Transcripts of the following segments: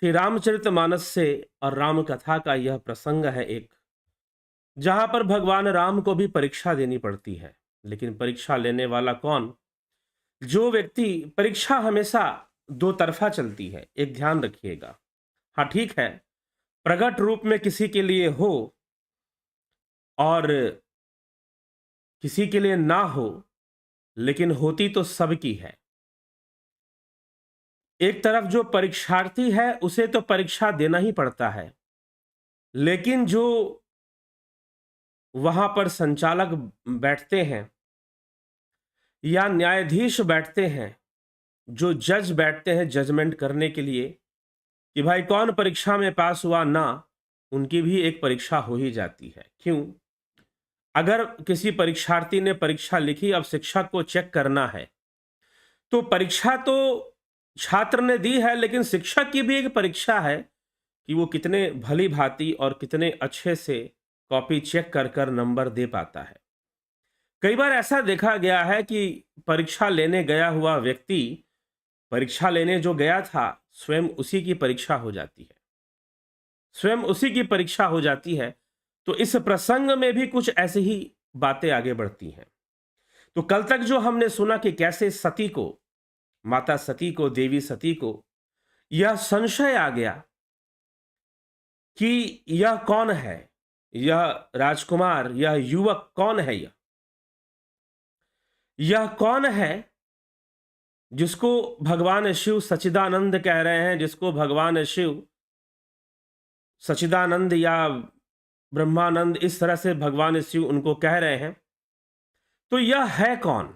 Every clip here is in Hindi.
श्री रामचरितमानस से और राम कथा का यह प्रसंग है एक, जहां पर भगवान राम को भी परीक्षा देनी पड़ती है। लेकिन परीक्षा लेने वाला कौन? जो व्यक्ति, परीक्षा हमेशा दो तरफा चलती है, एक ध्यान रखिएगा। हाँ ठीक है, प्रकट रूप में किसी के लिए हो और किसी के लिए ना हो, लेकिन होती तो सबकी है। एक तरफ जो परीक्षार्थी है उसे तो परीक्षा देना ही पड़ता है, लेकिन जो वहां पर संचालक बैठते हैं या न्यायाधीश बैठते हैं, जो जज बैठते हैं जजमेंट करने के लिए कि भाई कौन परीक्षा में पास हुआ ना, उनकी भी एक परीक्षा हो ही जाती है। क्यों? अगर किसी परीक्षार्थी ने परीक्षा लिखी, अब शिक्षक को चेक करना है, तो परीक्षा तो छात्र ने दी है, लेकिन शिक्षक की भी एक परीक्षा है कि वो कितने भली भांति और कितने अच्छे से कॉपी चेक कर कर नंबर दे पाता है। कई बार ऐसा देखा गया है कि परीक्षा लेने गया हुआ व्यक्ति, परीक्षा लेने जो गया था, स्वयं उसी की परीक्षा हो जाती है, स्वयं उसी की परीक्षा हो जाती है। तो इस प्रसंग में भी कुछ ऐसी ही बातें आगे बढ़ती हैं। तो कल तक जो हमने सुना कि कैसे सती को, माता सती को, देवी सती को यह संशय आ गया कि यह कौन है, यह राजकुमार, यह युवक कौन है, यह कौन है जिसको भगवान शिव सच्चिदानंद कह रहे हैं, जिसको भगवान शिव सच्चिदानंद या ब्रह्मानंद, इस तरह से भगवान शिव उनको कह रहे हैं। तो यह है कौन?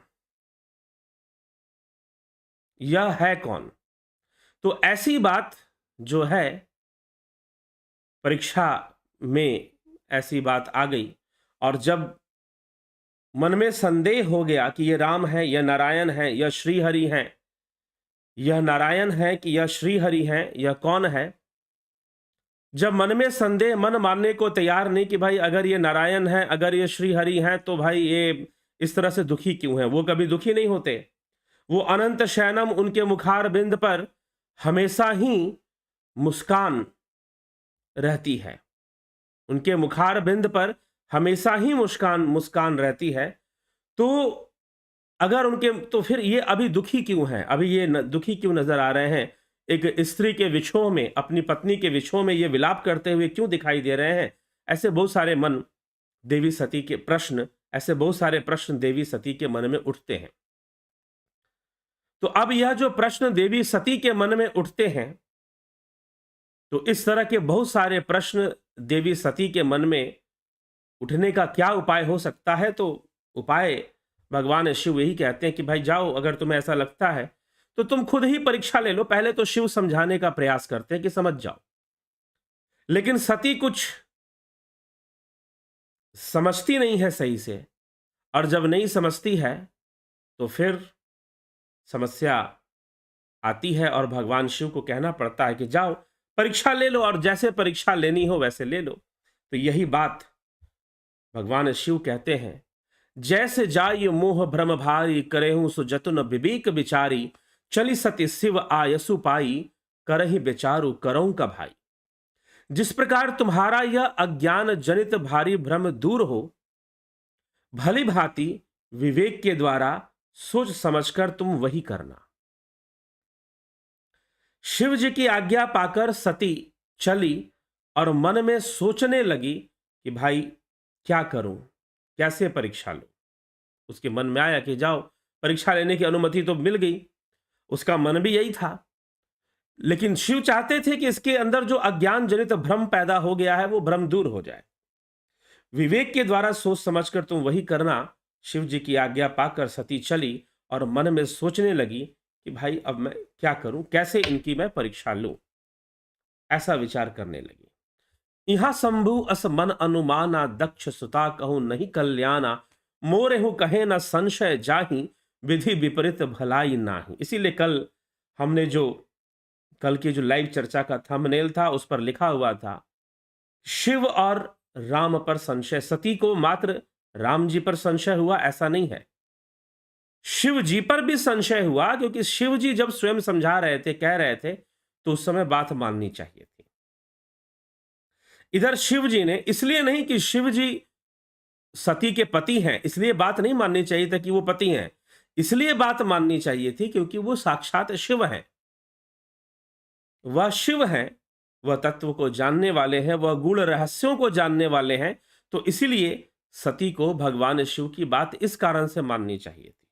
यह है कौन? तो ऐसी बात जो है, परीक्षा में ऐसी बात आ गई, और जब मन में संदेह हो गया कि यह राम है, यह नारायण है, यह श्रीहरि है, यह नारायण है कि यह श्रीहरि है, यह कौन है? जब मन में संदेह, मन मानने को तैयार नहीं कि भाई अगर ये नारायण है, अगर ये श्रीहरि हैं, तो भाई ये इस तरह से दुखी क्यों है? वो कभी दुखी नहीं होते। वो अनंत शयनम, उनके मुखार बिंद पर हमेशा ही मुस्कान रहती है, उनके मुखार बिंद पर हमेशा ही मुस्कान मुस्कान रहती है। तो अगर उनके, तो फिर ये अभी दुखी क्यों है? अभी ये दुखी क्यों नजर आ रहे हैं? एक स्त्री के विछोह में, अपनी पत्नी के विछोह में ये विलाप करते हुए क्यों दिखाई दे रहे हैं? ऐसे बहुत सारे मन देवी सती के प्रश्न, ऐसे बहुत सारे प्रश्न देवी सती के मन में उठते हैं। तो अब यह जो प्रश्न देवी सती के मन में उठते हैं, तो इस तरह के बहुत सारे प्रश्न देवी सती के मन में उठने का क्या उपाय हो सकता है? तो उपाय भगवान शिव यही कहते हैं कि भाई जाओ, अगर तुम्हें ऐसा लगता है तो तुम खुद ही परीक्षा ले लो। पहले तो शिव समझाने का प्रयास करते हैं कि समझ जाओ, लेकिन सती कुछ समझती नहीं है सही से, और जब नहीं समझती है तो फिर समस्या आती है और भगवान शिव को कहना पड़ता है कि जाओ परीक्षा ले लो, और जैसे परीक्षा लेनी हो वैसे ले लो। तो यही बात भगवान शिव कहते हैं, जैसे जाय मोह भ्रम भारी, करेहूं सो जतन विवेक विचारी, चली सती शिव आयसु पाई, करहि बेचारू करऊं का भाई। जिस प्रकार तुम्हारा यह अज्ञान जनित भारी भ्रम दूर हो, भली भांति विवेक के द्वारा सोच समझकर तुम वही करना। शिव जी की आज्ञा पाकर सती चली और मन में सोचने लगी कि भाई क्या करूं, कैसे परीक्षा लूं। उसके मन में आया कि जाओ परीक्षा लेने की अनुमति तो मिल गई, उसका मन भी यही था, लेकिन शिव चाहते थे कि इसके अंदर जो अज्ञान जनित भ्रम पैदा हो गया है वो भ्रम दूर हो जाए। विवेक के द्वारा सोच समझकर तुम वही करना। शिव जी की आज्ञा पाकर सती चली और मन में सोचने लगी कि भाई अब मैं क्या करूं, कैसे इनकी मैं परीक्षा लूं। ऐसा विचार करने लगी। इहा शंभु अस मन अनुमाना, दक्ष सुता कहूं नहीं कल्याणा, मोरे हूं कहे न संशय जाहि, विधि विपरीत भलाई नाही। इसीलिए कल हमने जो, कल की जो लाइव चर्चा का थंबनेल था उस पर लिखा हुआ था, शिव और राम पर संशय। सती को मात्र राम जी पर संशय हुआ ऐसा नहीं है, शिव जी पर भी संशय हुआ, क्योंकि शिव जी जब स्वयं समझा रहे थे, कह रहे थे, तो उस समय बात माननी चाहिए थी। इधर शिव जी ने, इसलिए नहीं कि शिव जी सती के पति हैं इसलिए बात नहीं माननी चाहिए था कि वो पति हैं, इसलिए बात माननी चाहिए थी क्योंकि वो साक्षात शिव हैं। वह शिव हैं, वह तत्व को जानने वाले हैं, वह गूढ़ रहस्यों को जानने वाले हैं, तो इसीलिए सती को भगवान शिव की बात इस कारण से माननी चाहिए थी।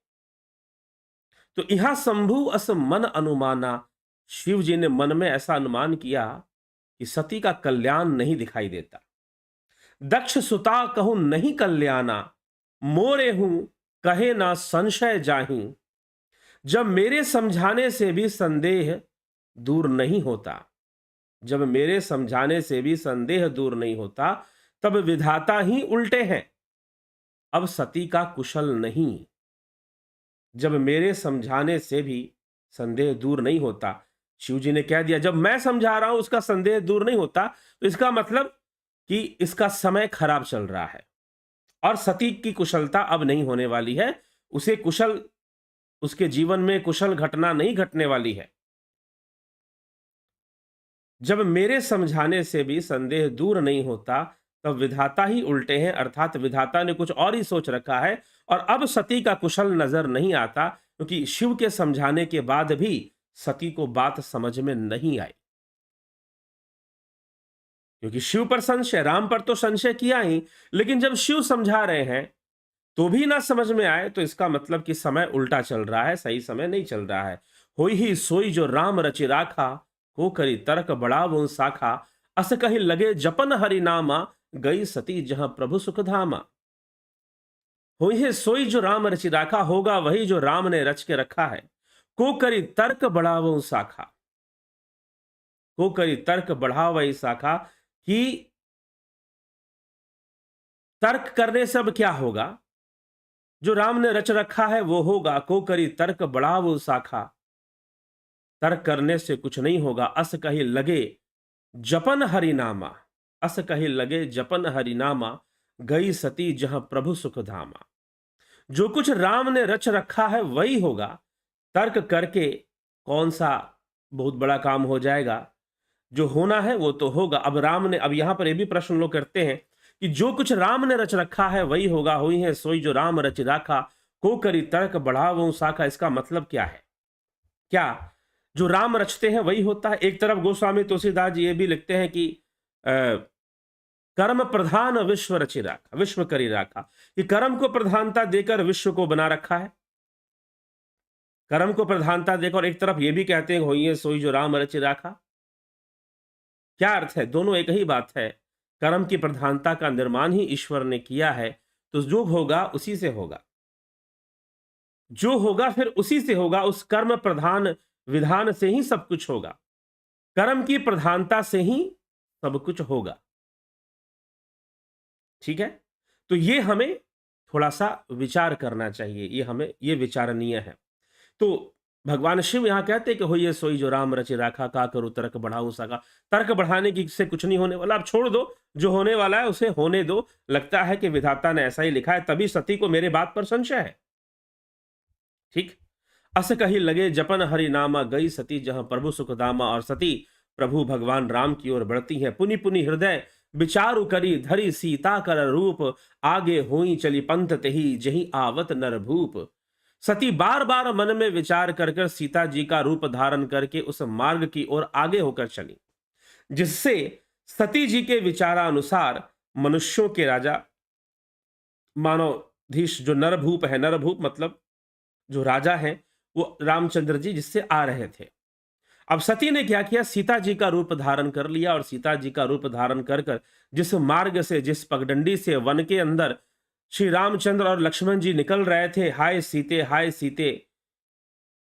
तो यहां शंभु अस मन अनुमाना, शिव जी ने मन में ऐसा अनुमान किया कि सती का कल्याण नहीं दिखाई देता। दक्ष सुता कहूं नहीं कल्याणा, मोरे हूं कहे ना संशय जाही। जब मेरे समझाने से भी संदेह दूर नहीं होता, जब मेरे समझाने से भी संदेह दूर नहीं होता, तब विधाता ही उल्टे हैं, अब सती का कुशल नहीं। जब मेरे समझाने से भी संदेह दूर नहीं होता, शिव जी ने कह दिया जब मैं समझा रहा हूं उसका संदेह दूर नहीं होता, तो इसका मतलब कि इसका समय खराब चल रहा है और सती की कुशलता अब नहीं होने वाली है। उसे कुशल, उसके जीवन में कुशल घटना नहीं घटने वाली है। जब मेरे समझाने से भी संदेह दूर नहीं होता, तब विधाता ही उल्टे हैं, अर्थात विधाता ने कुछ और ही सोच रखा है और अब सती का कुशल नजर नहीं आता, क्योंकि शिव के समझाने के बाद भी सती को बात समझ में नहीं आई। क्योंकि शिव पर संशय, राम पर तो संशय किया ही, लेकिन जब शिव समझा रहे हैं तो भी ना समझ में आए, तो इसका मतलब कि समय उल्टा चल रहा है, सही समय नहीं चल रहा है। होई ही सोई जो राम रचि राखा, को करी तर्क बढ़ावो शाखा। अस कहीं लगे जपन हरि नामा, गई सती जहां प्रभु सुख धामा। होई है सोई जो राम रचि राखा, होगा वही जो राम ने रच के रखा है। को करी तर्क बढ़ावो शाखा, को करी तर्क बढ़ावो शाखा, कि तर्क करने से अब क्या होगा, जो राम ने रच रखा है वो होगा। को करी तर्क बढ़ावो शाखा, तर्क करने से कुछ नहीं होगा। अस कही लगे जपन हरिनामा, अस कही लगे जपन हरिनामा, गई सती जहां प्रभु सुख धामा। जो कुछ राम ने रच रखा है वही होगा, तर्क करके कौन सा बहुत बड़ा काम हो जाएगा, जो होना है वो तो होगा। अब राम ने, अब यहां पर ये भी प्रश्न लोग करते हैं कि जो कुछ राम ने रच रखा है वही होगा, हुई है सोई जो राम रच राखा, को करी तर्क बढ़ावो शाखा। इसका मतलब क्या है, क्या जो राम रचते हैं वही होता है? एक तरफ गोस्वामी तुलसीदास जी ये भी लिखते हैं कि कर्म प्रधान विश्व रचि राखा, विश्व करी राखा, कि कर्म को प्रधानता देकर विश्व को बना रखा है। कर्म को प्रधानता देकर, और एक तरफ ये भी कहते हैं होइए सोई जो राम रचि राखा। क्या अर्थ है? दोनों एक ही बात है। कर्म की प्रधानता का निर्माण ही ईश्वर ने किया है, तो जो होगा उसी से होगा, जो होगा फिर उसी से होगा। उस कर्म प्रधान विधान से ही सब कुछ होगा, कर्म की प्रधानता से ही सब कुछ होगा। ठीक है, तो ये हमें थोड़ा सा विचार करना चाहिए, ये हमें, ये विचारणीय है। तो भगवान शिव यहां कहते कि होइए सोई जो राम रचि राखा, का करूं तर्क बढ़ाऊं सका। तर्क बढ़ाने की से कुछ नहीं होने वाला, अब छोड़ दो, जो होने वाला है उसे होने दो। लगता है कि विधाता ने ऐसा ही लिखा है, तभी सती को मेरे बात पर संशय है। ठीक, अस कही लगे जपन हरि नामा, गई सती जहां प्रभु सुख धामा। और सती प्रभु भगवान राम की ओर बढ़ती हैं। पुनि पुनि हृदय विचारु करी, धरी सीता कर रूप, आगे हुई चली पंथ तेहि, जही आवत नर भूप। सती बार बार मन में विचार कर कर सीता जी का रूप धारण करके उस मार्ग की ओर आगे होकर चली, जिससे सती जी के विचारानुसार मनुष्यों के राजा मानवधीश जो नरभूप है, नरभूप मतलब जो राजा हैं, वो रामचंद्र जी जिससे आ रहे थे। अब सती ने क्या किया, सीता जी का रूप धारण कर लिया, और सीता जी का रूप धारण कर कर जिस मार्ग से, जिस पगडंडी से वन के अंदर श्री रामचंद्र और लक्ष्मण जी निकल रहे थे, हाय सीते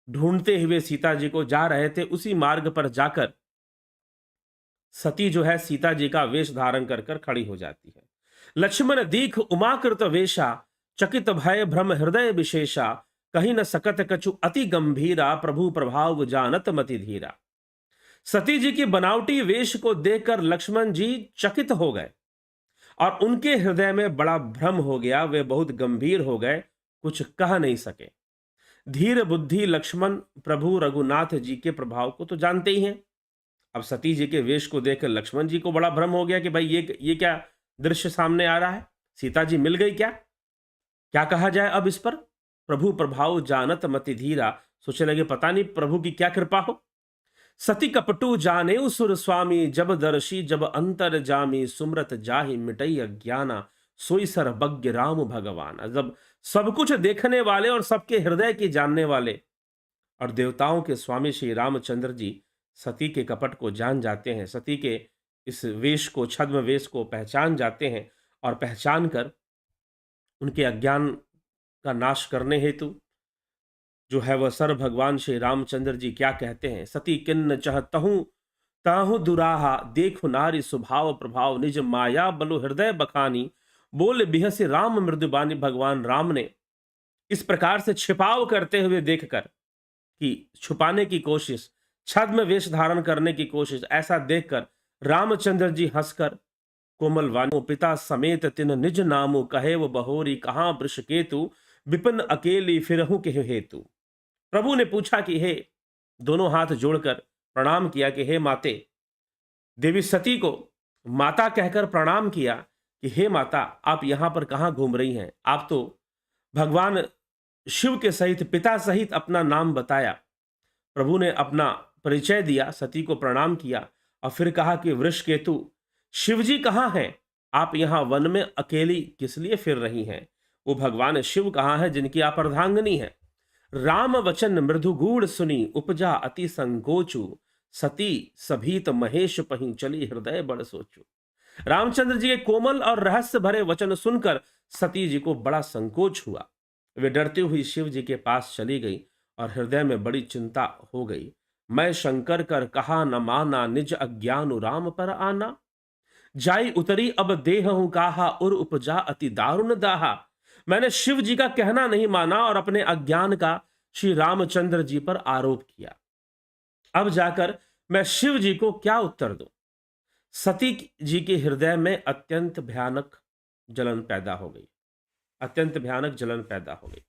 ढूंढते हुए सीता जी को जा रहे थे, उसी मार्ग पर जाकर सती जो है सीता जी का वेश धारण कर कर खड़ी हो जाती है। लक्ष्मण दीख उमाकृत वेशा, चकित भय भ्रम हृदय विशेषा, कहीं न सकत कछु अति गंभीरा, प्रभु प्रभाव जानत मति धीरा। सती जी की बनावटी वेश को देखकर लक्ष्मण जी चकित हो गए और उनके हृदय में बड़ा भ्रम हो गया, वे बहुत गंभीर हो गए, कुछ कह नहीं सके। धीर बुद्धि लक्ष्मण प्रभु रघुनाथ जी के प्रभाव को तो जानते ही हैं। अब सती जी के वेश को देखकर लक्ष्मण जी को बड़ा भ्रम हो गया कि भाई ये क्या दृश्य सामने आ रहा है, सीता जी मिल गई क्या, क्या कहा जाए अब इस पर। प्रभु प्रभाव जानत मति धीरा, सोचने लगे पता नहीं प्रभु की क्या कृपा हो। सती कपटू जाने सुर स्वामी, जब दर्शी जब अंतर जामी, सुमरत जाहि मिटई अज्ञाना, सोई सर्वज्ञ राम भगवान। जब सब कुछ देखने वाले और सबके हृदय की जानने वाले और देवताओं के स्वामी श्री रामचंद्र जी सती के कपट को जान जाते हैं, सती के इस वेश को, छद्म वेश को पहचान जाते हैं और पहचान कर उनके अज्ञान का नाश करने हेतु जो है वह सर भगवान श्री रामचंद्र जी क्या कहते हैं। सती किन्न चाहतहूं ताहु दुराहा, देखु नारी स्वभाव प्रभाव, निज माया बलु हृदय बखानी, बोल बिहसी राम मृदुबानी। भगवान राम ने इस प्रकार से छिपाव करते हुए देखकर कि छुपाने की कोशिश, छद्म वेश धारण करने की कोशिश, ऐसा देखकर रामचंद्र जी हंसकर कोमल वाणी, पिता समेत तिन निज नामु, कहे वो बहोरी कहां वृष केतु, विपिन अकेली फिरहु के हेतु। प्रभु ने पूछा कि हे, दोनों हाथ जोड़कर प्रणाम किया कि हे माते, देवी सती को माता कहकर प्रणाम किया कि हे माता, आप यहां पर कहां घूम रही हैं, आप तो भगवान शिव के सहित पिता सहित अपना नाम बताया। प्रभु ने अपना परिचय दिया, सती को प्रणाम किया और फिर कहा कि वृषकेतु, शिव जी कहाँ हैं, आप यहां वन में अकेली किस लिए फिर रही हैं, वो भगवान शिव कहाँ हैं जिनकी आप अर्धांगिनी हैं। राम वचन मृदु गूढ़ सुनी, उपजा अति संकोचु, सती सभीत महेश पही, चली हृदय बड़ सोचू। रामचंद्र जी के कोमल और रहस्य भरे वचन सुनकर सती जी को बड़ा संकोच हुआ। वे डरती हुई शिव जी के पास चली गई और हृदय में बड़ी चिंता हो गई। मैं शंकर कर कहा न माना, निज अज्ञानु राम पर आना, जाई उतरी अब देह हूं काहा, उर उपजा अति दारुण दाहा। मैंने शिव जी का कहना नहीं माना और अपने अज्ञान का श्री रामचंद्र जी पर आरोप किया। अब जाकर मैं शिव जी को क्या उत्तर दूं। सती जी के हृदय में अत्यंत भयानक जलन पैदा हो गई, अत्यंत भयानक जलन पैदा हो गई।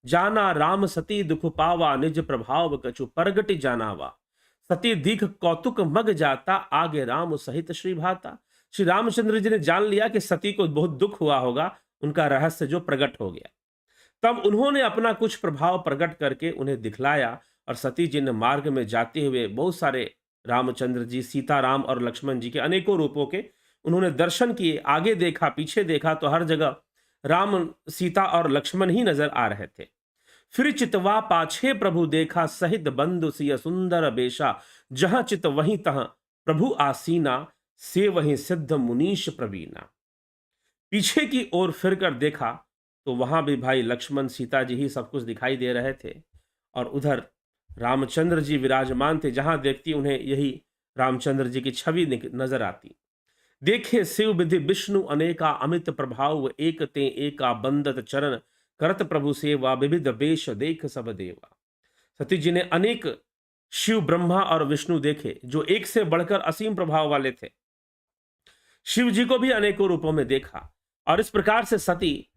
जाना राम सती दुख पावा, निज प्रभाव कछु परगटि जानावा, सती दीख कौतुक मग जाता, आगे राम सहित श्री भाता। श्री रामचंद्र जी ने जान लिया कि सती को बहुत दुख हुआ होगा, उनका रहस्य जो प्रकट हो गया। तब उन्होंने अपना कुछ प्रभाव प्रकट करके उन्हें दिखलाया और सती जी ने मार्ग में जाते हुए बहुत सारे रामचंद्र जी, सीताराम और लक्ष्मण जी के अनेकों रूपों के उन्होंने दर्शन किए। आगे देखा, पीछे देखा तो हर जगह राम, सीता और लक्ष्मण ही नजर आ रहे थे। फिर चितवा पाछे प्रभु देखा, सहित बंधु सिय सुंदर बेशा, जहां चित वहीं तहां प्रभु आसीना, से वहीं सिद्ध मुनीश प्रवीणा। पीछे की ओर फिरकर देखा तो वहां भी भाई लक्ष्मण, सीता जी ही सब कुछ दिखाई दे रहे थे और उधर रामचंद्र जी विराजमान थे। जहां देखती उन्हें यही रामचंद्र जी की छवि नजर आती। देखे शिव विधि विष्णु अनेका, अमित प्रभाव एक ते एका, बंदत चरण करत प्रभु सेवा, विविध वेश देख सब देवा। सती जी ने अनेक शिव, ब्रह्मा और विष्णु देखे जो एक से बढ़कर असीम प्रभाव वाले थे। शिव जी को भी अनेकों रूपों में देखा और इस प्रकार से सती,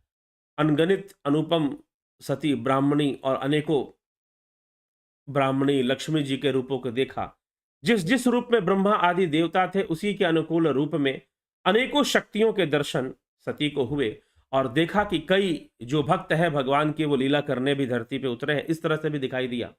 अनगणित अनुपम सती ब्राह्मणी और अनेकों ब्राह्मणी लक्ष्मी जी के रूपों को देखा। जिस जिस रूप में ब्रह्मा आदि देवता थे उसी के अनुकूल रूप में अनेकों शक्तियों के दर्शन सती को हुए और देखा कि कई जो भक्त है भगवान की वो लीला करने भी धरती पे उतरे हैं, इस तरह से भी दिखाई दिया।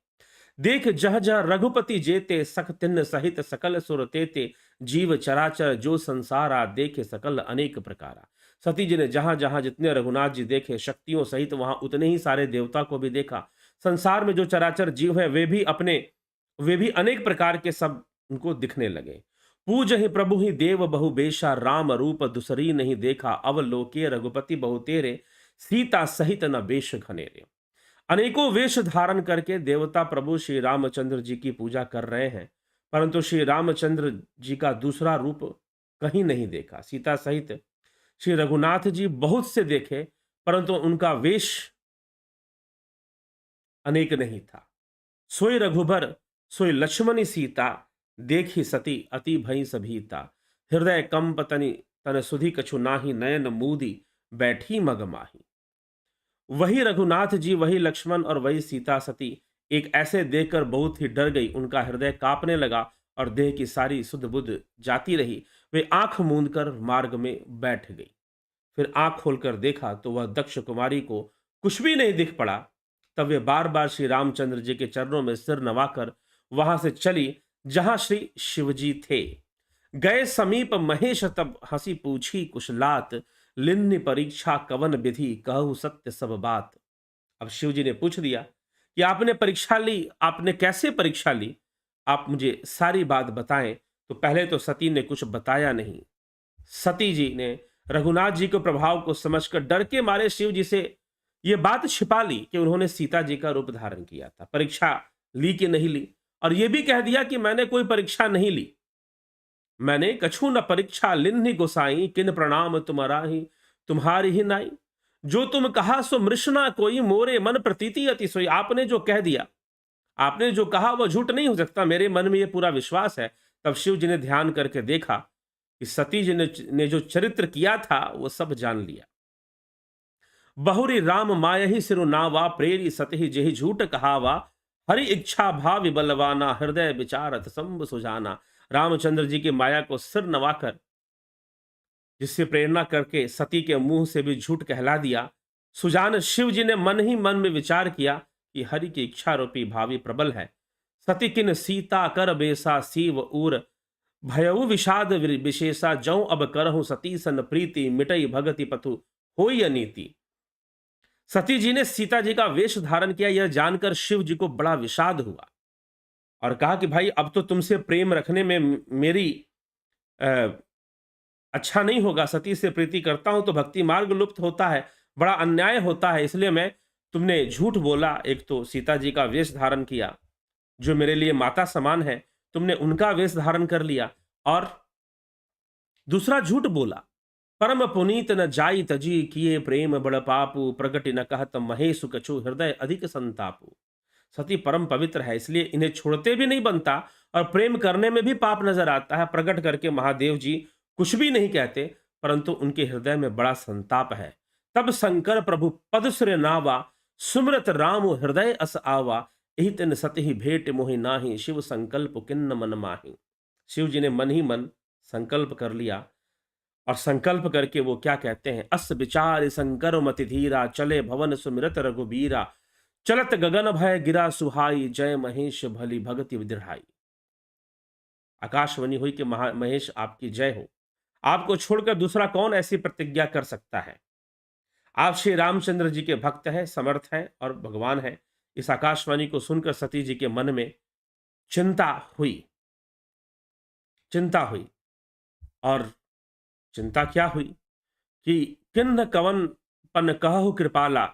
देख जह जह रघुपति जेते, सख तिन्न सहित सकल सुर तेते, जीव चराचर जो संसारा, देखे सकल अनेक प्रकारा। सती जी ने जहां जहां जितने रघुनाथ जी देखे शक्तियों सहित, वहां उतने ही सारे देवता को भी देखा। संसार में जो चराचर जीव है वे भी अनेक प्रकार के सब उनको दिखने लगे। पूज ही प्रभु ही देव बहु बेशा, राम रूप दुसरी नहीं देखा, अवलोके रघुपति बहु तेरे, सीता सहित न वेश घनेरे। अनेकों वेश धारण करके देवता प्रभु श्री रामचंद्र जी की पूजा कर रहे हैं, परंतु श्री रामचंद्र जी का दूसरा रूप कहीं नहीं देखा। सीता सहित श्री रघुनाथ जी बहुत से देखे, परंतु उनका वेश अनेक नहीं था। सोई रघुबर सोई लक्ष्मणी सीता, देखी सती अति भई सभीता, हृदय कंप तनि तन सुधि कछु नाही, नयन मूदी बैठी मगमाही। वही रघुनाथ जी, वही लक्ष्मण और वही सीता सती एक ऐसे देखकर बहुत ही डर गई, उनका हृदय कांपने लगा और देह की सारी सुध बुध जाती रही। वे आंख मूंद कर मार्ग में बैठ गई। फिर आंख खोलकर देखा तो वह दक्ष कुमारी को कुछ भी नहीं दिख पड़ा। तब वे बार बार श्री रामचंद्र जी के चरणों में सिर नवाकर वहां से चली जहां श्री शिवजी थे। गए समीप महेश तब हंसी पूछी कुशलात, लिन्नि परीक्षा कवन विधि कहु सत्य सब बात। अब शिव जी ने पूछ दिया कि आपने परीक्षा ली, आपने कैसे परीक्षा ली, आप मुझे सारी बात बताएं। तो पहले तो सती ने कुछ बताया नहीं। सती जी ने रघुनाथ जी के प्रभाव को समझकर डर के मारे शिव जी से यह बात छिपा ली कि उन्होंने सीता जी का रूप धारण किया था। परीक्षा ली कि नहीं ली, और यह भी कह दिया कि मैंने कोई परीक्षा नहीं ली। मैंने कछु न परीक्षा लिन्हि गोसाई, किन प्रणाम तुम्हारी ही नाई। जो तुम कहा सो मृषना कोई, मोरे मन प्रतीति अति सोई। आपने जो कह दिया, आपने जो कहा वह झूठ नहीं हो सकता, मेरे मन में यह पूरा विश्वास है। तब शिव जी ने ध्यान करके देखा कि सती जी ने जो चरित्र किया था वो सब जान लिया। बहुरी राम मायहि सिरु नावा, प्रेरी सतहि जेहि झूठ कहावा। हरि इच्छा भावि बलवाना, हृदय विचारत संब सुजाना। रामचंद्र जी की माया को सिर नवाकर, जिससे प्रेरणा करके सती के मुंह से भी झूठ कहला दिया। सुजान शिव जी ने मन ही मन में विचार किया कि हरि की इच्छा रूपी भावी प्रबल है। सती किन सीता कर बेसा, सीव उर भयउ विषाद विशेषा। जौ अब करहु सती सन प्रीति, मिटई भगति पथु होई अनीति। सती जी ने सीता जी का वेश धारण किया, यह जानकर शिव जी को बड़ा विषाद हुआ और कहा कि भाई अब तो तुमसे प्रेम रखने में मेरी अच्छा नहीं होगा। सती से प्रीति करता हूं तो भक्ति मार्ग लुप्त होता है, बड़ा अन्याय होता है। इसलिए मैं तुमने झूठ बोला। एक तो सीता जी का वेश धारण किया, जो मेरे लिए माता समान है, तुमने उनका वेश धारण कर लिया, और दूसरा झूठ बोला। परम पुनीत न जाई तजी, किए प्रेम बड़ पापू। प्रगति न कहत महेशु कछु, हृदय अधिक संतापू। सती परम पवित्र है, इसलिए इन्हें छोड़ते भी नहीं बनता, और प्रेम करने में भी पाप नजर आता है। प्रकट करके महादेव जी कुछ भी नहीं कहते, परंतु उनके हृदय में बड़ा संताप है। तब शंकर प्रभु पद सुर नावा, सुमरत राम हृदय अस आवा। यही तिन सतहि भेंट मोहि नाही, शिव संकल्प किन्न मन माही। शिव जी ने मन ही मन संकल्प कर लिया, और संकल्प करके वो क्या कहते हैं, अस विचार शंकर मति धीरा, चले भवन सुमिरत रघुबीरा। चलत गगन भय गिरा सुहाई, जय महेश भली भगति विदृढ़ाई। आकाशवाणी हुई कि महेश आपकी जय हो। आपको छोड़कर दूसरा कौन ऐसी प्रतिज्ञा कर सकता है। आप श्री रामचंद्र जी के भक्त हैं, समर्थ हैं और भगवान हैं। इस आकाशवाणी को सुनकर सती जी के मन में चिंता हुई। और चिंता क्या हुई कि किन्न कवन पन कहु कृपाला।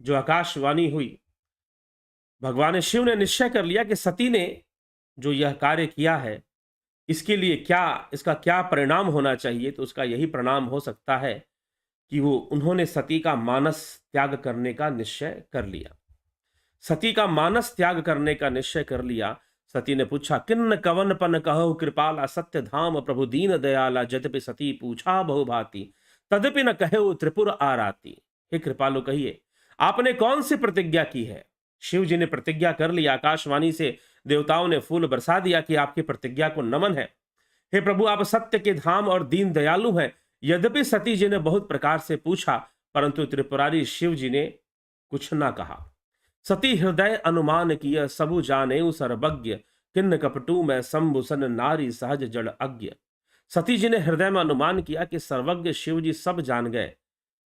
जो आकाशवाणी हुई, भगवान शिव ने निश्चय कर लिया कि सती ने जो यह कार्य किया है, इसके लिए इसका क्या परिणाम होना चाहिए। तो उसका यही परिणाम हो सकता है कि उन्होंने सती का मानस त्याग करने का निश्चय कर लिया। सती का मानस त्याग करने का निश्चय कर लिया। सती ने पूछा, किन्न कवन पन कहु कृपाला, सत्य धाम प्रभु दीन दयाला। यद्यपि सती पूछा बहुभांति, तदपि न कहे त्रिपुर आराती। हे कृपालु, कहिए आपने कौन सी प्रतिज्ञा की है। शिव जी ने प्रतिज्ञा कर लिया। आकाशवाणी से देवताओं ने फूल बरसा दिया कि आपकी प्रतिज्ञा को नमन है। हे प्रभु, आप सत्य के धाम और दीन दयालु हैं। यद्यपि सती जी ने बहुत प्रकार से पूछा, परंतु त्रिपुरारी शिव जी ने कुछ ना कहा। सती हृदय अनुमान किया, सबु जाने सर्वज्ञ। किन्न कपटू में संभुसन, नारी सहज जड़ अज्ञ। सती जी ने हृदय में अनुमान किया कि सर्वज्ञ शिव जी सब जान गए।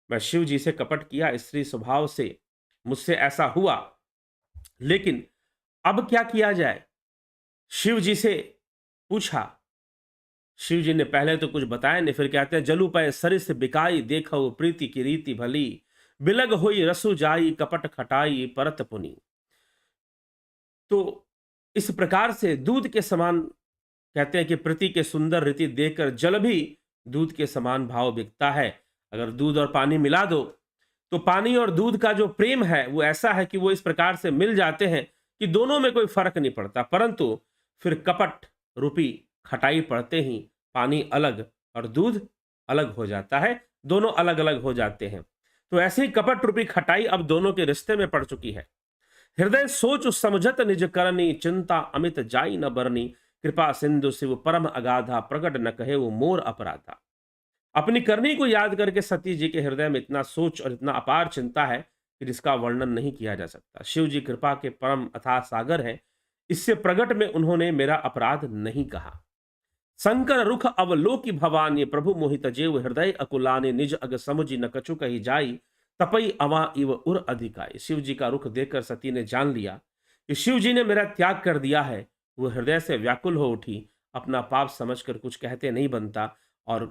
मैं शिव जी से कपट किया, स्त्री स्वभाव से मुझसे ऐसा हुआ, लेकिन अब क्या किया जाए। शिव जी से पूछा। शिव जी ने पहले तो कुछ बताया नहीं, फिर कहते हैं, जलु पय सरिस बिकाई, देखो प्रीति की रीति भली। बिलग होई रसु जाई, कपट खटाई परत पुनी। तो इस प्रकार से दूध के समान, कहते हैं कि प्रीति के सुंदर रीति देखकर जल भी दूध के समान भाव बिकता है। अगर दूध और पानी मिला दो तो पानी और दूध का जो प्रेम है वो ऐसा है कि वो इस प्रकार से मिल जाते हैं कि दोनों में कोई फर्क नहीं पड़ता। परंतु फिर कपट रूपी खटाई पड़ते ही पानी अलग और दूध अलग हो जाता है, दोनों अलग अलग हो जाते हैं। तो ऐसे ही कपट रूपी खटाई अब दोनों के रिश्ते में पड़ चुकी है। हृदय सोच समझत निज करनी, चिंता अमित जाई न बरनी। कृपा सिंधु शिव परम अगाधा, प्रकट न कहे वो मोर अपराधा। अपनी करनी को याद करके सती जी के हृदय में इतना सोच और इतना अपार चिंता है कि जिसका वर्णन नहीं किया जा सकता। शिव जी कृपा के परम अथाह सागर हैं, इससे प्रगट में उन्होंने मेरा अपराध नहीं कहा। शंकर रुख अवलोकी भवानी, प्रभु मोहित जेव हृदय अकुलाने, निज अग समुझी न कछु कही जाई, तपई अवा इव उर अधिकाई। शिव जी का रुख देखकर सती ने जान लिया कि शिव जी ने मेरा त्याग कर दिया है। वो हृदय से व्याकुल हो उठी, अपना पाप समझकर कुछ कहते नहीं बनता, और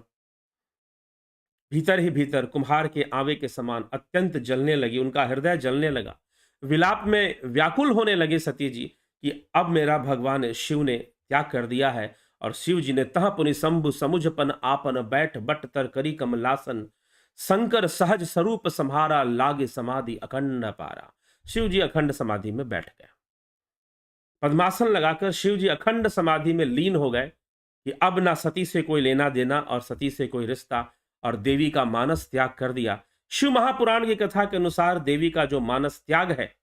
भीतर ही भीतर कुम्हार के आवे के समान अत्यंत जलने लगी, उनका हृदय जलने लगा। विलाप में व्याकुल होने लगे सती जी कि अब मेरा भगवान शिव ने त्याग कर दिया है। और शिव जी ने तह पुनि शंभु समुझपन आपन, बैठ बट तर करी कमलासन, शंकर सहज स्वरूप सम्हारा, लागे समाधि अखंड पारा। शिव जी अखंड समाधि में बैठ गए। पद्मासन लगाकर शिव जी अखंड समाधि में लीन हो गए कि अब ना सती से कोई लेना देना और सती से कोई रिश्ता, और देवी का मानस त्याग कर दिया। शिव महापुराण की कथा के अनुसार देवी का जो मानस त्याग है,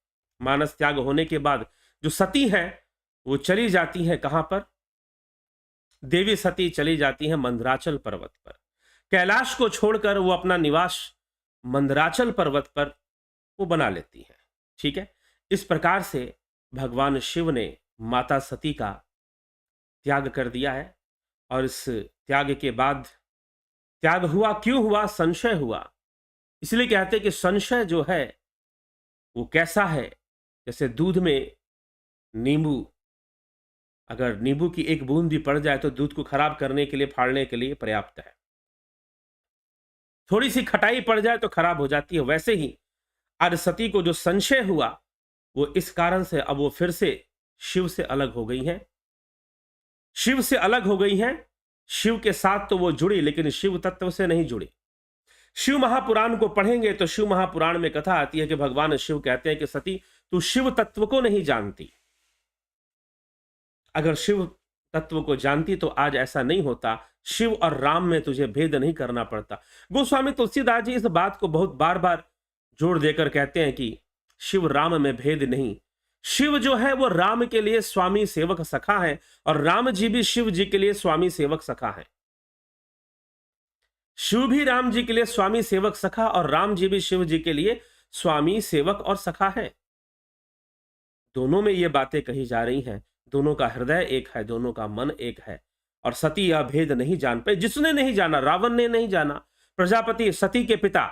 मानस त्याग होने के बाद जो सती है वो चली जाती है कहां पर? देवी सती चली जाती है मंदराचल पर्वत पर। कैलाश को छोड़कर वो अपना निवास मंदराचल पर्वत पर वो बना लेती है। ठीक है, इस प्रकार से भगवान शिव ने माता सती का त्याग कर दिया है। और इस त्याग के बाद त्याग हुआ, क्यों हुआ? संशय हुआ। इसलिए कहते हैं कि संशय जो है वो कैसा है? जैसे दूध में नींबू, अगर नींबू की एक बूंद भी पड़ जाए तो दूध को खराब करने के लिए, फाड़ने के लिए पर्याप्त है। थोड़ी सी खटाई पड़ जाए तो खराब हो जाती है। वैसे ही आज सती को जो संशय हुआ वो इस कारण से अब वो फिर से शिव से अलग हो गई हैं। शिव से अलग हो गई हैं। शिव के साथ तो वो जुड़ी, लेकिन शिव तत्व से नहीं जुड़ी। शिव महापुराण को पढ़ेंगे तो शिव महापुराण में कथा आती है कि भगवान शिव कहते हैं कि सती तू शिव तत्व को नहीं जानती। अगर शिव तत्व को जानती तो आज ऐसा नहीं होता। शिव और राम में तुझे भेद नहीं करना पड़ता। गोस्वामी तुलसीदास जी इस बात को बहुत बार बार जोर देकर कहते हैं कि शिव राम में भेद नहीं। शिव जो है वो राम के लिए स्वामी सेवक सखा है, और राम जी भी शिव जी के लिए स्वामी सेवक सखा है। शिव भी राम जी के लिए स्वामी सेवक सखा, और राम जी भी शिव जी के लिए स्वामी सेवक और सखा है। दोनों में ये बातें कही जा रही हैं। दोनों का हृदय एक है, दोनों का मन एक है। और सती यह भेद नहीं जान पाए। जिसने नहीं जाना, रावण ने नहीं जाना, प्रजापति सती के पिता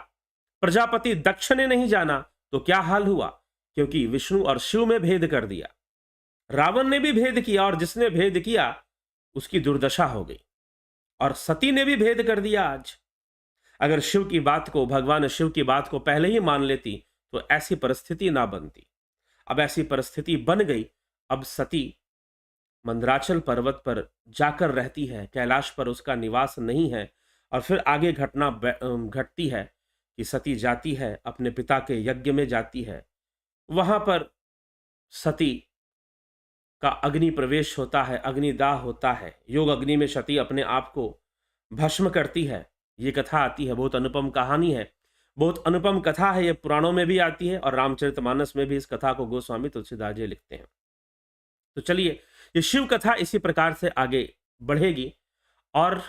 प्रजापति दक्ष ने नहीं जाना, तो क्या हाल हुआ? क्योंकि विष्णु और शिव में भेद कर दिया। रावण ने भी भेद किया, और जिसने भेद किया उसकी दुर्दशा हो गई। और सती ने भी भेद कर दिया। आज अगर शिव की बात को, भगवान शिव की बात को पहले ही मान लेती तो ऐसी परिस्थिति ना बनती। अब ऐसी परिस्थिति बन गई। अब सती मंदराचल पर्वत पर जाकर रहती है, कैलाश पर उसका निवास नहीं है। और फिर आगे घटना घटती है कि सती जाती है, अपने पिता के यज्ञ में जाती है। वहां पर सती का अग्नि प्रवेश होता है, अग्निदाह होता है। योग अग्नि में सती अपने आप को भस्म करती है। ये कथा आती है, बहुत अनुपम कहानी है, बहुत अनुपम कथा है। ये पुराणों में भी आती है और रामचरितमानस में भी इस कथा को गोस्वामी तुलसीदास जी लिखते हैं। तो चलिए, ये शिव कथा इसी प्रकार से आगे बढ़ेगी, और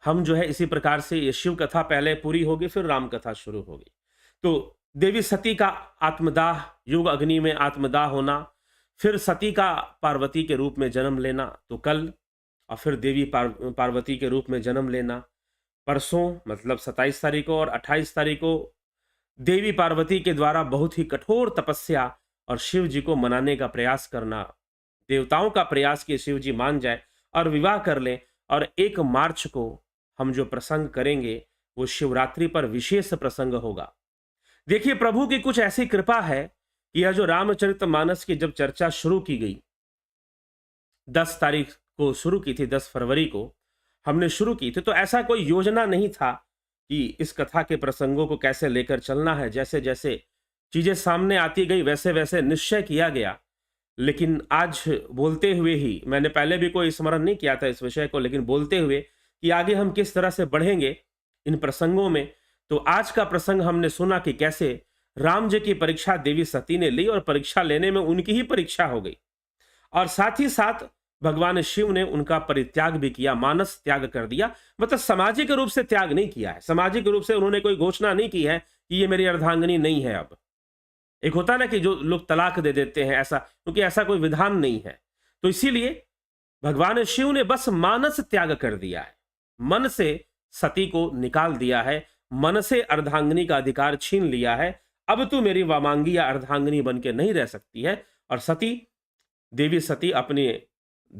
हम जो है इसी प्रकार से ये शिव कथा पहले पूरी होगी, फिर राम कथा शुरू होगी। तो देवी सती का आत्मदाह, युग अग्नि में आत्मदाह होना, फिर सती का पार्वती के रूप में जन्म लेना तो कल, और फिर देवी पार्वती के रूप में जन्म लेना परसों, मतलब 27 तारीख को, और 28 तारीख को देवी पार्वती के द्वारा बहुत ही कठोर तपस्या और शिव जी को मनाने का प्रयास करना, देवताओं का प्रयास कि शिव जी मान जाए और विवाह कर लें। और 1 मार्च को हम जो प्रसंग करेंगे वो शिवरात्रि पर विशेष प्रसंग होगा। देखिए, प्रभु की कुछ ऐसी कृपा है कि यह जो रामचरितमानस की जब चर्चा शुरू की गई, 10 तारीख को शुरू की थी, 10 फरवरी को हमने शुरू की थी, तो ऐसा कोई योजना नहीं था कि इस कथा के प्रसंगों को कैसे लेकर चलना है। जैसे जैसे चीजें सामने आती गई वैसे वैसे निश्चय किया गया। लेकिन आज बोलते हुए ही, मैंने पहले भी कोई स्मरण नहीं किया था इस विषय को, लेकिन बोलते हुए कि आगे हम किस तरह से बढ़ेंगे इन प्रसंगों में, तो आज का प्रसंग हमने सुना कि कैसे राम जी की परीक्षा देवी सती ने ली, और परीक्षा लेने में उनकी ही परीक्षा हो गई। और साथ ही साथ भगवान शिव ने उनका परित्याग भी किया, मानस त्याग कर दिया। मतलब सामाजिक रूप से त्याग नहीं किया है, सामाजिक रूप से उन्होंने कोई घोषणा नहीं की है कि ये मेरी अर्धांगिनी नहीं है अब। एक होता है ना कि जो लोग तलाक दे देते हैं ऐसा, क्योंकि ऐसा कोई विधान नहीं है। तो इसीलिए भगवान शिव ने बस मानस त्याग कर दिया है, मन से सती को निकाल दिया है, मन से अर्धांगिनी का अधिकार छीन लिया है। अब तू मेरी वामांगी या अर्धांगिनी बन के नहीं रह सकती है। और सती, देवी सती अपने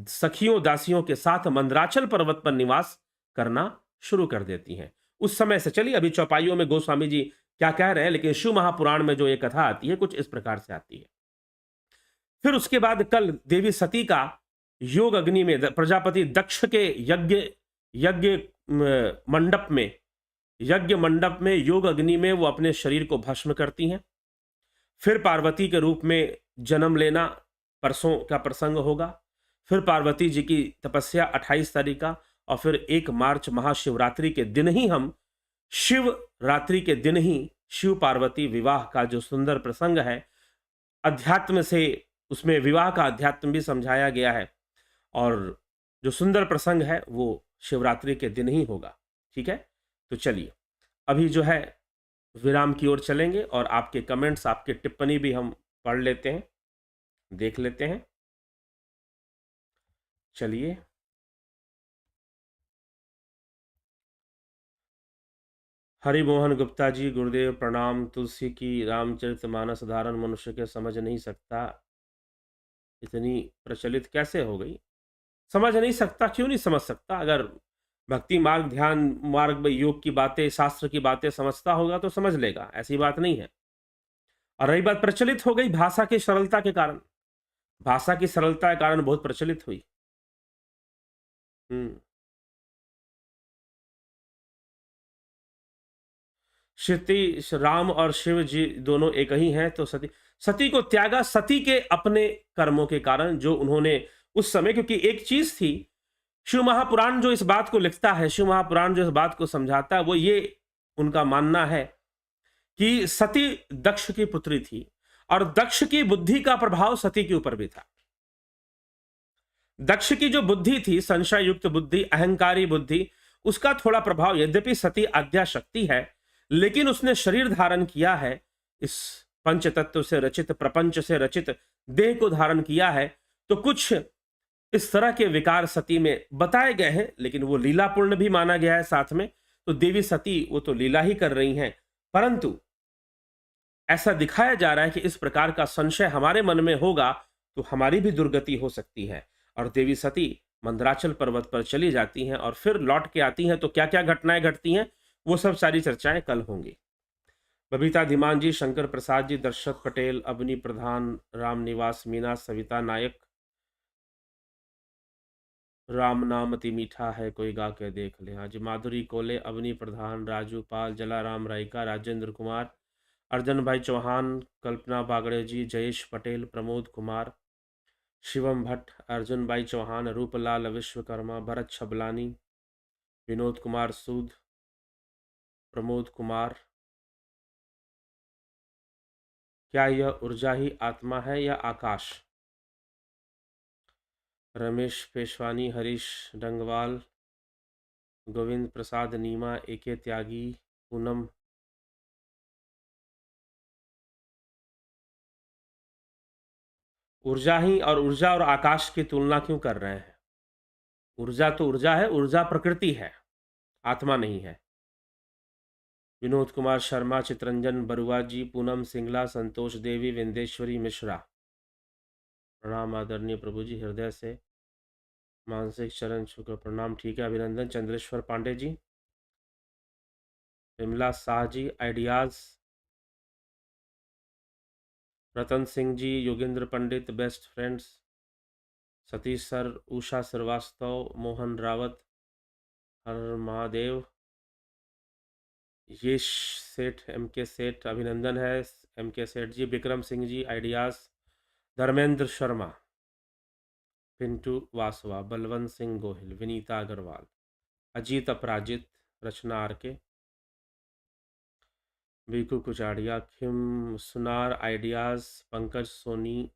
सखियों दासियों के साथ मंदराचल पर्वत पर निवास करना शुरू कर देती हैं। उस समय से चलिए, अभी चौपाइयों में गोस्वामी जी क्या कह रहे हैं, लेकिन शिव महापुराण में जो ये कथा आती है कुछ इस प्रकार से आती है। फिर उसके बाद कल देवी सती का योग अग्नि में प्रजापति दक्ष के यज्ञ यज्ञ मंडप में योग अग्नि में वो अपने शरीर को भस्म करती हैं। फिर पार्वती के रूप में जन्म लेना परसों का प्रसंग होगा। फिर पार्वती जी की तपस्या 28 तारीख का, और फिर 1 मार्च महाशिवरात्रि के दिन ही हम शिव रात्रि के दिन ही शिव पार्वती विवाह का जो सुंदर प्रसंग है, अध्यात्म से उसमें विवाह का अध्यात्म भी समझाया गया है, और जो सुंदर प्रसंग है वो शिवरात्रि के दिन ही होगा। ठीक है, तो चलिए अभी जो है विराम की ओर चलेंगे, और आपके कमेंट्स, आपके टिप्पणी भी हम पढ़ लेते हैं, देख लेते हैं। चलिए, हरिमोहन गुप्ता जी, गुरुदेव प्रणाम। तुलसी की रामचरितमानस साधारण मनुष्य के समझ नहीं सकता, इतनी प्रचलित कैसे हो गई? समझ नहीं सकता, क्यों नहीं समझ सकता? अगर भक्ति मार्ग, ध्यान मार्ग में योग की बातें, शास्त्र की बातें समझता होगा तो समझ लेगा, ऐसी बात नहीं है। और रही बात, प्रचलित हो गई भाषा की सरलता के कारण, भाषा की सरलता के कारण बहुत प्रचलित हुई। सती, राम और शिव जी दोनों एक ही हैं, तो सती, सती को त्यागा सती के अपने कर्मों के कारण, जो उन्होंने उस समय, क्योंकि एक चीज थी, शिव महापुराण जो इस बात को लिखता है, शिव महापुराण जो इस बात को समझाता है, वो ये उनका मानना है कि सती दक्ष की पुत्री थी, और दक्ष की बुद्धि का प्रभाव सती के ऊपर भी था। दक्ष की जो बुद्धि थी, संशय युक्त बुद्धि, अहंकारी बुद्धि, उसका थोड़ा प्रभाव, यद्यपि सती आद्या शक्ति है, लेकिन उसने शरीर धारण किया है, इस पंच तत्व से रचित, प्रपंच से रचित देह को धारण किया है, तो कुछ इस तरह के विकार सती में बताए गए हैं, लेकिन वो लीलापूर्ण भी माना गया है साथ में। तो देवी सती वो तो लीला ही कर रही हैं, परंतु ऐसा दिखाया जा रहा है कि इस प्रकार का संशय हमारे मन में होगा तो हमारी भी दुर्गति हो सकती है। और देवी सती मंदराचल पर्वत पर चली जाती हैं और फिर लौट के आती हैं, तो क्या क्या घटनाएं घटती हैं, वो सब सारी चर्चाएं कल होंगी। बबीता धीमान जी, शंकर प्रसाद जी, दर्शक पटेल, अवनी प्रधान, राम निवास मीना, सविता नायक, राम नाम अति मीठा है कोई गा के देख ले, हाँ जी, माधुरी कोले, अवनी प्रधान, राजू पाल, जलाराम रायका, राजेंद्र कुमार, अर्जन भाई चौहान, कल्पना बागड़े जी, जयेश पटेल, प्रमोद कुमार, शिवम भट्ट, अर्जुन भाई चौहान, रूपलाल विश्वकर्मा, भरत छबलानी, विनोद कुमार सूद, प्रमोद कुमार, क्या यह ऊर्जा ही आत्मा है या आकाश? रमेश पेशवानी, हरीश डंगवाल, गोविंद प्रसाद नीमा, एके त्यागी, पूनम, ऊर्जा ही, और ऊर्जा और आकाश की तुलना क्यों कर रहे हैं? ऊर्जा तो ऊर्जा है, ऊर्जा प्रकृति है, आत्मा नहीं है। विनोद कुमार शर्मा, चित्रंजन बरुआ जी, पूनम सिंगला, संतोष देवी, विंदेश्वरी मिश्रा, प्रणाम आदरणीय प्रभु जी, हृदय से मानसिक चरण शुक्र प्रणाम। ठीक है, अभिनंदन। चंद्रेश्वर पांडे जी, विमला शाह जी, आइडियाज, रतन सिंह जी, योगेंद्र पंडित, best friends, Satish sir, Usha Srivastava, Mohan Rawat, हर महादेव, ये सेठ, एम के सेठ, अभिनंदन है M K Seth ji, Vikram Singh ji, ideas, Dharmendra Sharma, Pintu Vasava, Balwant Singh Gohil, Vinita Agarwal, Ajit Aparajit, Rachna R K, Biku Kuchadiya, Khim Sunar, ideas, Pankaj Soni,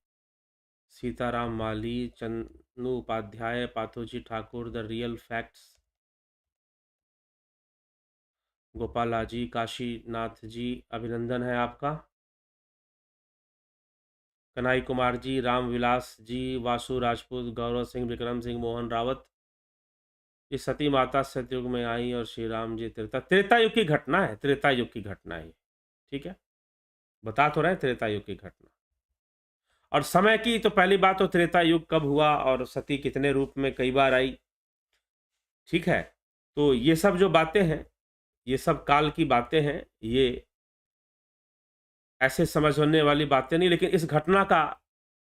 Sitaram Mali, Channu Upadhyay, Pathoji Thakur, the real facts, Gopala ji, Kashinath ji, अभिनंदन है आपका। कन्हई कुमार जी, रामविलास जी, वासु राजपूत, गौरव सिंह, विक्रम सिंह, मोहन रावत, ये सती माता सतयुग में आई और श्री राम जी त्रेता युग की घटना है, त्रेता युग की घटना है, ठीक है, बता तो रहे त्रेता युग की घटना। और समय की तो पहली बात तो त्रेता युग कब हुआ और सती कितने रूप में कई बार आई, ठीक है, तो ये सब जो बातें हैं, ये सब काल की बातें हैं, ये ऐसे समझने वाली बातें नहीं, लेकिन इस घटना का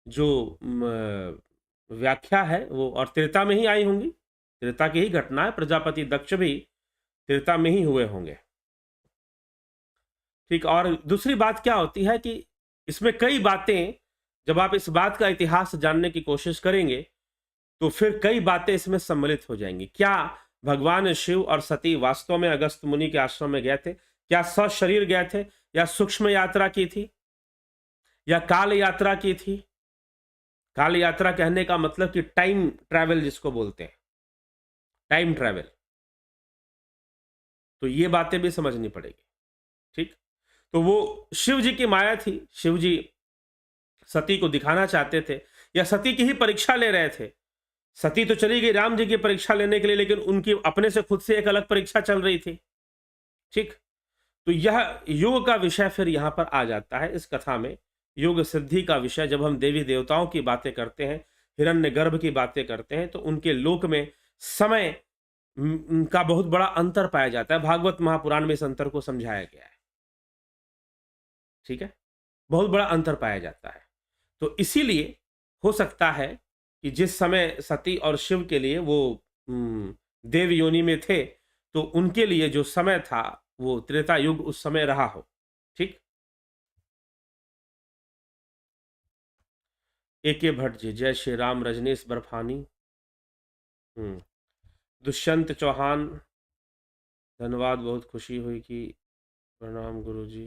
जो व्याख्या है वो और त्रेता में ही आई होंगी, त्रेता की ही घटना है, प्रजापति दक्ष भी त्रेता में ही हुए होंगे, ठीक। और दूसरी बात क्या होती है कि इसमें कई बातें, जब आप इस बात का इतिहास जानने की कोशिश करेंगे तो फिर कई बातें इसमें सम्मिलित हो जाएंगी। क्या भगवान शिव और सती वास्तव में अगस्त मुनि के आश्रम में गए थे? क्या सशरीर गए थे या सूक्ष्म यात्रा की थी या काल यात्रा की थी? काल यात्रा कहने का मतलब कि टाइम ट्रैवल जिसको बोलते हैं, टाइम ट्रैवल, तो ये बातें भी समझनी पड़ेगी, ठीक। तो वो शिव जी की माया थी, शिव जी सती को दिखाना चाहते थे या सती की ही परीक्षा ले रहे थे। सती तो चली गई राम जी की परीक्षा लेने के लिए, लेकिन उनकी अपने से खुद से एक अलग परीक्षा चल रही थी, ठीक। तो यह योग का विषय फिर यहां पर आ जाता है इस कथा में, योग सिद्धि का विषय। जब हम देवी देवताओं की बातें करते हैं, हिरण्यगर्भ की बातें करते हैं, तो उनके लोक में समय का बहुत बड़ा अंतर पाया जाता है। भागवत महापुराण में इस अंतर को समझाया गया है, ठीक है, बहुत बड़ा अंतर पाया जाता है। तो इसीलिए हो सकता है कि जिस समय सती और शिव के लिए वो देव योनि में थे, तो उनके लिए जो समय था वो त्रेता युग उस समय रहा हो, ठीक। एके भट्ट जी, जय श्री राम। रजनीश बर्फानी, दुष्यंत चौहान, धन्यवाद, बहुत खुशी हुई कि प्रणाम Guru ji.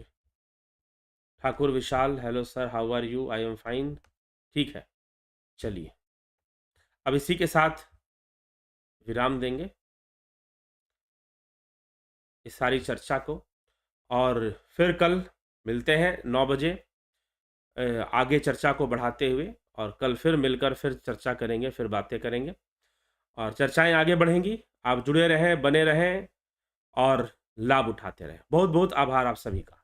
Thakur Vishal, hello sir, how are you? I am fine, ठीक है। चलिए अब इसी के साथ विराम देंगे इस सारी चर्चा को, और फिर कल मिलते हैं 9 बजे आगे चर्चा को बढ़ाते हुए, और कल फिर मिलकर फिर चर्चा करेंगे, फिर बातें करेंगे और चर्चाएं आगे बढ़ेंगी। आप जुड़े रहें, बने रहें और लाभ उठाते रहें। बहुत बहुत आभार आप सभी का।